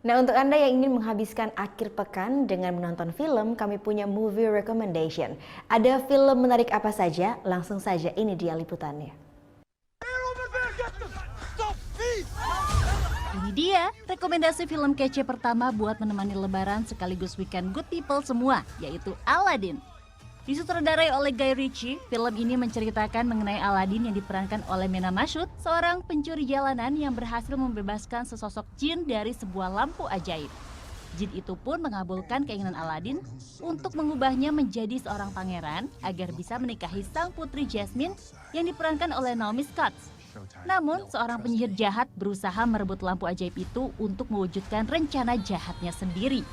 Nah, untuk Anda yang ingin menghabiskan akhir pekan dengan menonton film, kami punya movie recommendation. Ada film menarik apa saja? Langsung saja ini dia liputannya. Ini dia rekomendasi film kece pertama buat menemani lebaran sekaligus weekend good people semua, yaitu Aladdin. Disutradarai oleh Guy Ritchie, film ini menceritakan mengenai Aladdin yang diperankan oleh Mena Massoud, seorang pencuri jalanan yang berhasil membebaskan sesosok jin dari sebuah lampu ajaib. Jin itu pun mengabulkan keinginan Aladdin untuk mengubahnya menjadi seorang pangeran agar bisa menikahi sang putri Jasmine yang diperankan oleh Naomi Scott. Namun, seorang penyihir jahat berusaha merebut lampu ajaib itu untuk mewujudkan rencana jahatnya sendiri.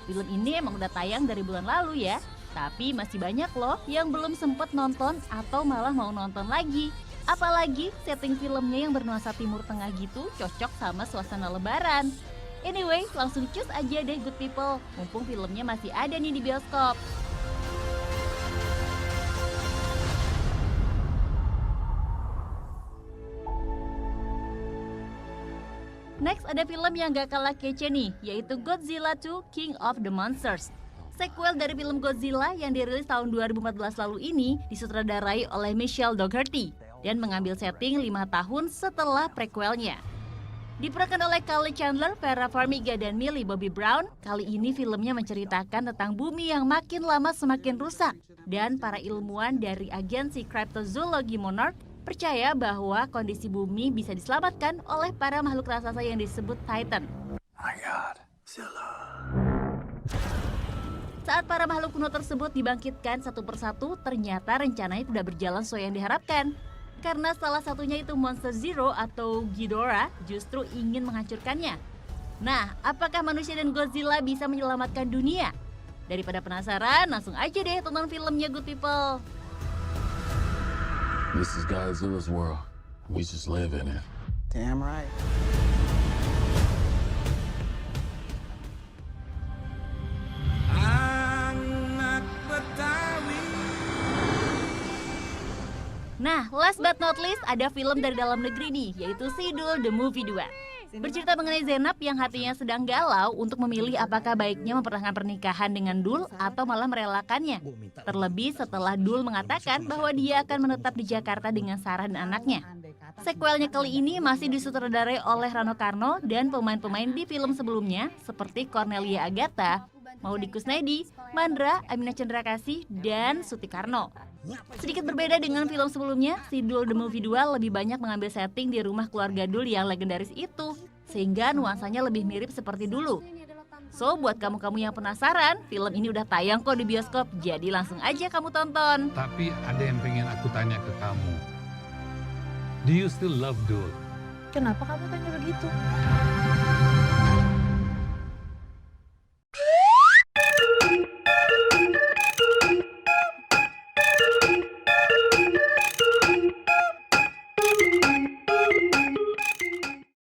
Film ini emang udah tayang dari bulan lalu ya, tapi masih banyak loh yang belum sempat nonton atau malah mau nonton lagi. Apalagi setting filmnya yang bernuansa Timur Tengah gitu cocok sama suasana lebaran. Anyway, langsung cus aja deh good people, mumpung filmnya masih ada nih di bioskop. Next ada film yang gak kalah kece nih, yaitu Godzilla 2 King of the Monsters. Sequel dari film Godzilla yang dirilis tahun 2014 lalu ini disutradarai oleh Michelle Dougherty dan mengambil setting 5 tahun setelah prequelnya. Diperankan oleh Kyle Chandler, Vera Farmiga, dan Millie Bobby Brown, kali ini filmnya menceritakan tentang bumi yang makin lama semakin rusak dan para ilmuwan dari agensi Cryptozoology Monarch percaya bahwa kondisi bumi bisa diselamatkan oleh para makhluk raksasa yang disebut Titan. My God, Zilla. Saat para makhluk kuno tersebut dibangkitkan satu persatu, ternyata rencananya tidak berjalan sesuai yang diharapkan. Karena salah satunya itu Monster Zero atau Ghidorah justru ingin menghancurkannya. Nah, apakah manusia dan Godzilla bisa menyelamatkan dunia? Daripada penasaran, langsung aja deh tonton filmnya good people. This is Godzilla's world. We just live in it. Damn right. Nah, last but not least ada film dari dalam negeri nih, yaitu Sidul The Movie 2. Bercerita mengenai Zainab yang hatinya sedang galau untuk memilih apakah baiknya mempertahankan pernikahan dengan Dul atau malah merelakannya. Terlebih setelah Dul mengatakan bahwa dia akan menetap di Jakarta dengan Sarah dan anaknya. Sequelnya kali ini masih disutradarai oleh Rano Karno dan pemain-pemain di film sebelumnya seperti Cornelia Agatha, Maudy Kusnedi, Mandra, Amina Cendrakasih, dan Suti Karno. Sedikit berbeda dengan film sebelumnya, Sidul The Movie 2 lebih banyak mengambil setting di rumah keluarga Dul yang legendaris itu, sehingga nuansanya lebih mirip seperti dulu. So, buat kamu-kamu yang penasaran, film ini udah tayang kok di bioskop, jadi langsung aja kamu tonton. Tapi ada yang pengen aku tanya ke kamu. Do you still love Dul? Kenapa kamu tanya begitu?